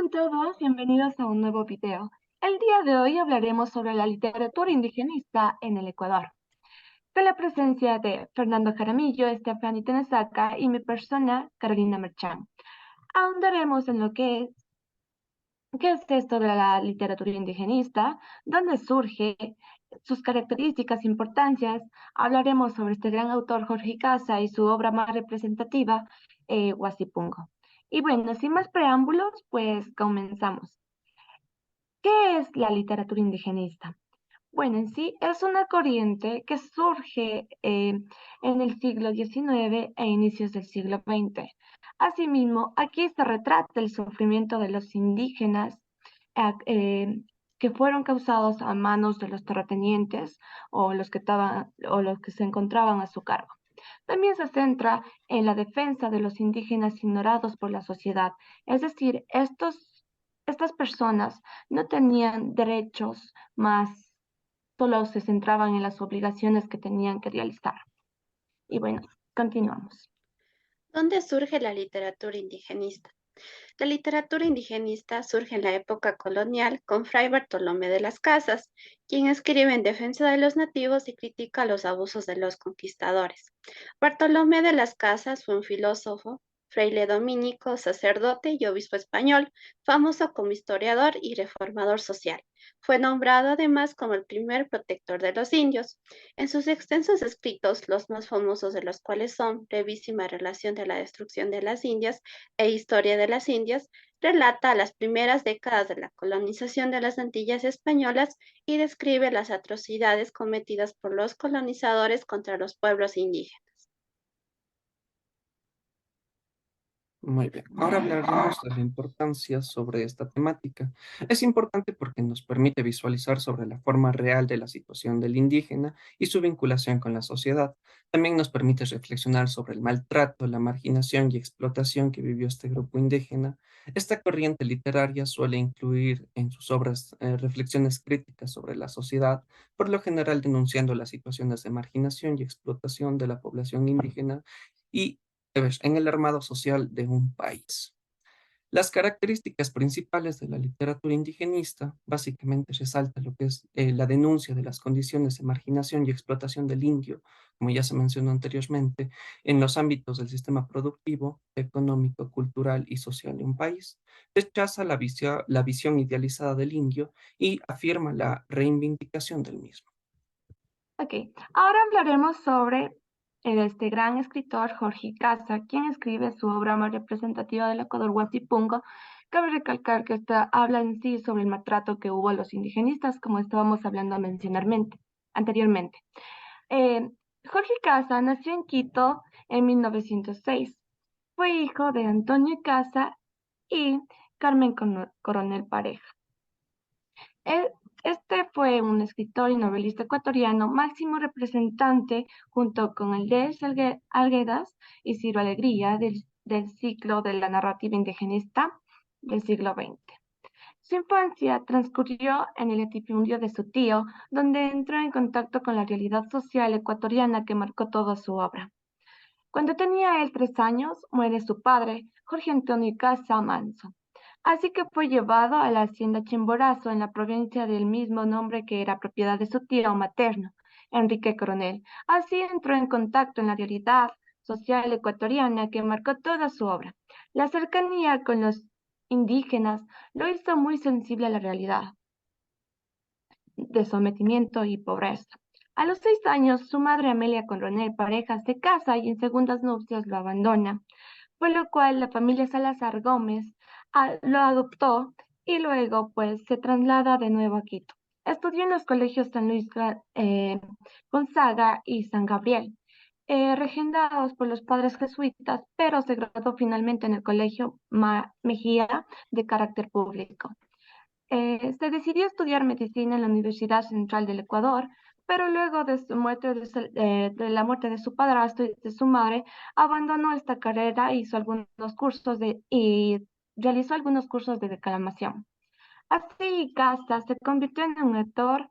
con todos, bienvenidos a un nuevo video. El día de hoy hablaremos sobre la literatura indigenista en el Ecuador, con la presencia de Fernando Jaramillo, Stephanie Tenesaca y mi persona, Carolina Merchán. Ahondaremos en lo que qué es esto de la literatura indigenista, dónde surge, sus características e importancias. Hablaremos sobre este gran autor Jorge Casa y su obra más representativa, Huasipungo. Y bueno, sin más preámbulos, pues comenzamos. ¿Qué es la literatura indigenista? Bueno, en sí es una corriente que surge en el siglo XIX e inicios del siglo XX. Asimismo, aquí se retrata el sufrimiento de los indígenas eh, eh, que fueron causados a manos de los terratenientes o los que se encontraban a su cargo. También se centra en la defensa de los indígenas ignorados por la sociedad, es decir, estas personas no tenían derechos más, solo se centraban en las obligaciones que tenían que realizar. Y bueno, continuamos. ¿Dónde surge la literatura indigenista? La literatura indigenista surge en la época colonial con Fray Bartolomé de las Casas, quien escribe en defensa de los nativos y critica los abusos de los conquistadores. Bartolomé de las Casas fue un filósofo, fraile dominico, sacerdote y obispo español, famoso como historiador y reformador social. Fue nombrado además como el primer protector de los indios. En sus extensos escritos, los más famosos de los cuales son Brevísima relación de la destrucción de las Indias e Historia de las Indias, relata las primeras décadas de la colonización de las Antillas españolas y describe las atrocidades cometidas por los colonizadores contra los pueblos indígenas. Muy bien, ahora hablaremos de la importancia sobre esta temática. Es importante porque nos permite visualizar sobre la forma real de la situación del indígena y su vinculación con la sociedad. También nos permite reflexionar sobre el maltrato, la marginación y explotación que vivió este grupo indígena. Esta corriente literaria suele incluir en sus obras reflexiones críticas sobre la sociedad, por lo general denunciando las situaciones de marginación y explotación de la población indígena y en el armado social de un país. Las características principales de la literatura indigenista básicamente resalta lo que es la denuncia de las condiciones de marginación y explotación del indio, como ya se mencionó anteriormente, en los ámbitos del sistema productivo, económico, cultural y social de un país. Rechaza la visión idealizada del indio y afirma la reivindicación del mismo. Ok, ahora hablaremos sobre este gran escritor Jorge Casa, quien escribe su obra más representativa del Ecuador, Huasipungo. Cabe recalcar que esta habla en sí sobre el maltrato que hubo a los indigenistas, como estábamos hablando anteriormente. Eh, Jorge Casa nació en Quito en 1906. Fue hijo de Antonio Casa y Carmen Coronel Pareja. Él- Este fue un escritor y novelista ecuatoriano, máximo representante junto con Eldés Arguedas y Ciro Alegría del ciclo de la narrativa indigenista del siglo XX. Su infancia transcurrió en el latifundio de su tío, donde entró en contacto con la realidad social ecuatoriana que marcó toda su obra. Cuando tenía él 3 años, muere su padre, Jorge Antonio Casa Manso. Así que fue llevado a la hacienda Chimborazo en la provincia del mismo nombre que era propiedad de su tío materno, Enrique Coronel. Así entró en contacto en la realidad social ecuatoriana que marcó toda su obra. La cercanía con los indígenas lo hizo muy sensible a la realidad de sometimiento y pobreza. A los 6 años, su madre Amelia Coronel Pareja se casa y en segundas nupcias lo abandona, por lo cual la familia Salazar Gómez lo adoptó y luego pues se traslada de nuevo a Quito. Estudió en los colegios San Luis Gonzaga y San Gabriel, regendados por los padres jesuitas, pero se graduó finalmente en el colegio Mejía de carácter público. Se decidió estudiar medicina en la Universidad Central del Ecuador, pero luego de su muerte, de la muerte de su padrastro y de su madre, abandonó esta carrera y realizó algunos cursos de declamación. Así, Casta se convirtió en un actor,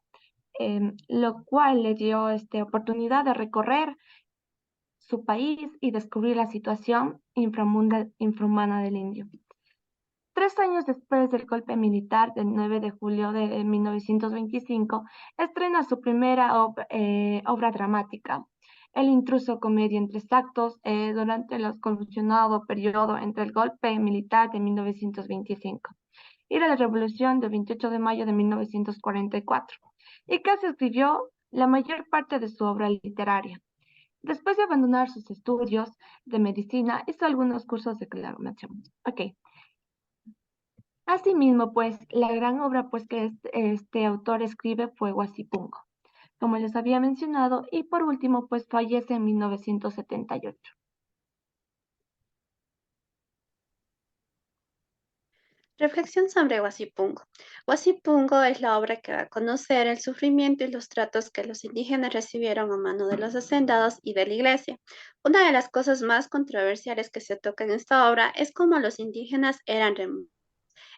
lo cual le dio oportunidad de recorrer su país y descubrir la situación infrahumana del indio. 3 años después del golpe militar del 9 de julio de 1925, estrena su primera obra dramática, El intruso, comedia en 3 actos, durante el convulsionado periodo entre el golpe militar de 1925 y la revolución del 28 de mayo de 1944, y casi escribió la mayor parte de su obra literaria. Después de abandonar sus estudios de medicina, hizo algunos cursos de declamación. Ok. Asimismo, pues, la gran obra pues, que este autor escribe fue Huasipungo, como les había mencionado, y por último, pues fallece en 1978. Reflexión sobre Huasipungo. Huasipungo es la obra que va a conocer el sufrimiento y los tratos que los indígenas recibieron a mano de los hacendados y de la iglesia. Una de las cosas más controversiales que se toca en esta obra es cómo los indígenas eran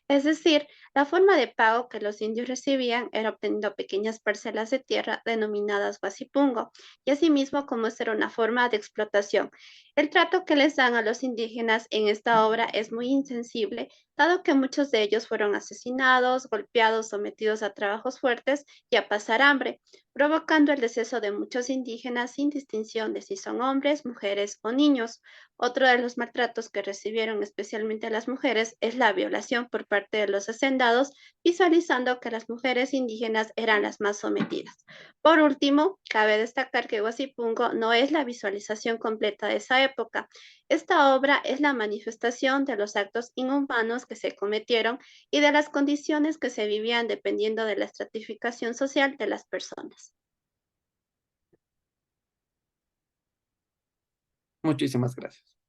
es decir, la forma de pago que los indios recibían era obteniendo pequeñas parcelas de tierra denominadas guasipungo, y asimismo como esta era una forma de explotación. El trato que les dan a los indígenas en esta obra es muy insensible, dado que muchos de ellos fueron asesinados, golpeados, sometidos a trabajos fuertes y a pasar hambre, provocando el deceso de muchos indígenas sin distinción de si son hombres, mujeres o niños. Otro de los maltratos que recibieron especialmente las mujeres es la violación por parte de los hacendados, visualizando que las mujeres indígenas eran las más sometidas. Por último, cabe destacar que Guasipungo no es la visualización completa de esa época. Esta obra es la manifestación de los actos inhumanos que se cometieron y de las condiciones que se vivían dependiendo de la estratificación social de las personas. Muchísimas gracias.